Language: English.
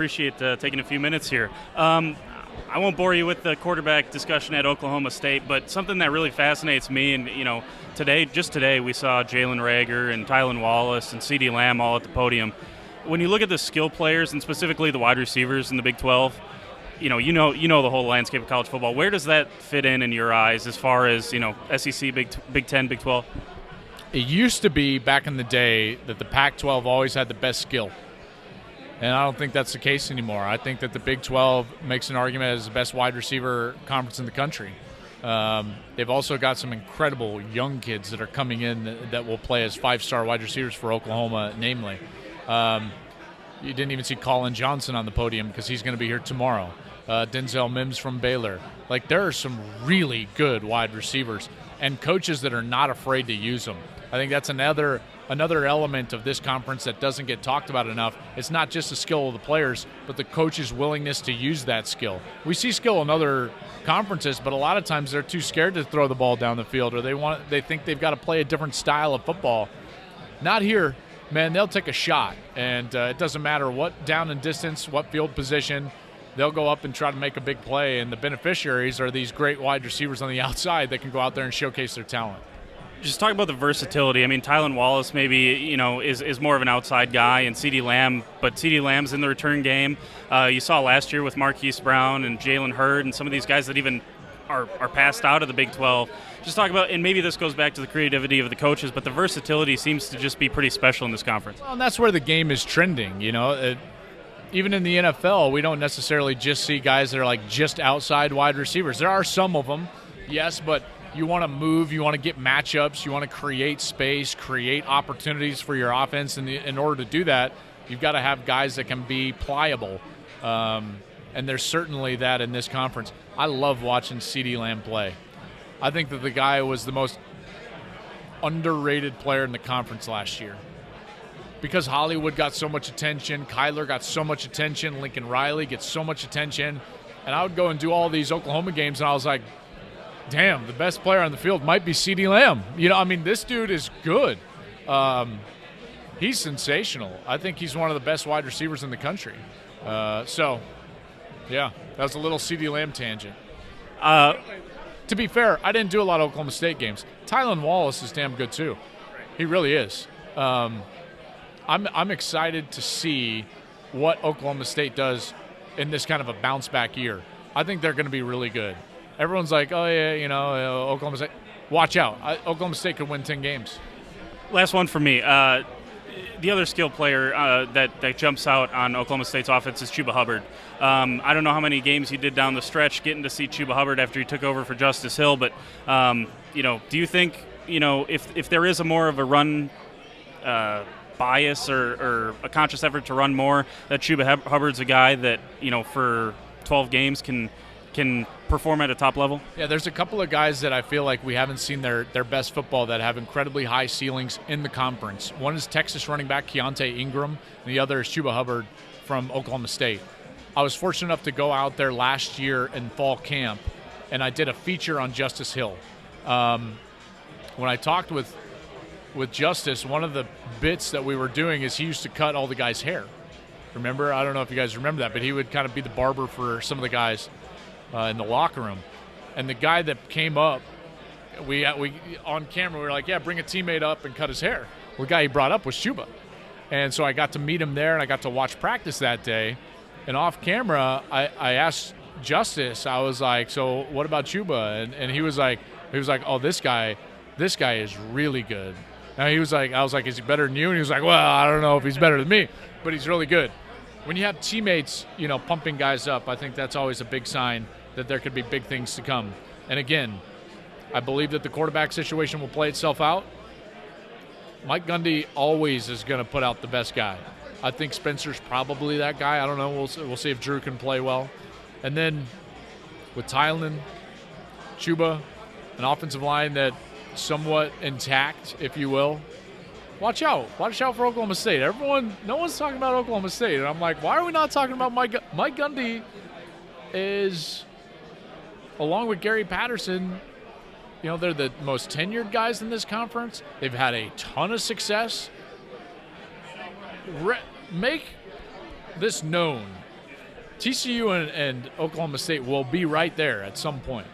Appreciate taking a few minutes here. I won't bore you with the quarterback discussion at Oklahoma State, but something that really fascinates me, and today we saw Jalen Reagor and Tylan Wallace and CeeDee Lamb all at the podium. When you look at the skill players and specifically the wide receivers in the Big 12, you know the whole landscape of college football. Where does that fit in your eyes as far as SEC, Big 10, Big 12? It used to be back in the day that the Pac-12 always had the best skill, and I don't think that's the case anymore. I think that the Big 12 makes an argument as the best wide receiver conference in the country. They've also got some incredible young kids that are coming in that will play as 5-star wide receivers for Oklahoma, namely. You didn't even see Colin Johnson on the podium because he's going to be here tomorrow. Denzel Mims from Baylor. Like, there are some really good wide receivers and coaches that are not afraid to use them. I think that's another element of this conference that doesn't get talked about enough. It's not just the skill of the players, but the coach's willingness to use that skill. We see skill in other conferences, but a lot of times they're too scared to throw the ball down the field, or they think they've got to play a different style of football. Not here. Man, they'll take a shot, and it doesn't matter what down and distance, what field position. They'll go up and try to make a big play, and the beneficiaries are these great wide receivers on the outside that can go out there and showcase their talent. Just talk about the versatility. I mean, Tylan Wallace maybe is more of an outside guy, and CeeDee Lamb, but CeeDee Lamb's in the return game. You saw last year with Marquise Brown and Jalen Hurd and some of these guys that even are passed out of the Big 12. Just talk about, and maybe this goes back to the creativity of the coaches, but the versatility seems to just be pretty special in this conference. Well, and that's where the game is trending. Even in the NFL, we don't necessarily just see guys that are like just outside wide receivers. There are some of them, yes, but you want to move, you want to get matchups, you want to create space, create opportunities for your offense. And in order to do that, you've got to have guys that can be pliable. And there's certainly that in this conference. I love watching CeeDee Lamb play. I think that the guy was the most underrated player in the conference last year. Because Hollywood got so much attention, Kyler got so much attention, Lincoln Riley gets so much attention, and I would go and do all these Oklahoma games, and I was like, damn, the best player on the field might be CeeDee Lamb. This dude is good. He's sensational. I think he's one of the best wide receivers in the country. Yeah, that was a little CeeDee Lamb tangent. To be fair, I didn't do a lot of Oklahoma State games. Tylan Wallace is damn good too. He really is. I'm excited to see what Oklahoma State does in this kind of a bounce-back year. I think they're going to be really good. Everyone's like, oh, yeah, Oklahoma State. Watch out. Oklahoma State could win 10 games. Last one for me. The other skill player that jumps out on Oklahoma State's offense is Chuba Hubbard. I don't know how many games he did down the stretch getting to see Chuba Hubbard after he took over for Justice Hill, but, do you think, if there is a more of a run bias or a conscious effort to run more, that Chuba Hubbard's a guy that, for 12 games can perform at a top level? Yeah, there's a couple of guys that I feel like we haven't seen their best football that have incredibly high ceilings in the conference. One is Texas running back Keontae Ingram, and the other is Chuba Hubbard from Oklahoma State. I was fortunate enough to go out there last year in fall camp, and I did a feature on Justice Hill. When I talked with Justice, one of the bits that we were doing is he used to cut all the guys' hair. Remember? I don't know if you guys remember that, but he would kind of be the barber for some of the guys in the locker room. And the guy that came up, we on camera, we were like, yeah, bring a teammate up and cut his hair. Well, the guy he brought up was Chuba. And so I got to meet him there, and I got to watch practice that day. And off camera, I asked Justice, I was like, so what about Chuba? And he was like, oh, this guy is really good. Now I was like, is he better than you? And he was like, well, I don't know if he's better than me, but he's really good. When you have teammates, pumping guys up, I think that's always a big sign that there could be big things to come. And again, I believe that the quarterback situation will play itself out. Mike Gundy always is going to put out the best guy. I think Spencer's probably that guy. I don't know. We'll see if Drew can play well. And then with Tylan, Chuba, an offensive line that somewhat intact, if you will. Watch out. Watch out for Oklahoma State. No one's talking about Oklahoma State. And I'm like, why are we not talking about Mike Gundy is, along with Gary Patterson, they're the most tenured guys in this conference. They've had a ton of success. Make this known TCU and Oklahoma State will be right there at some point.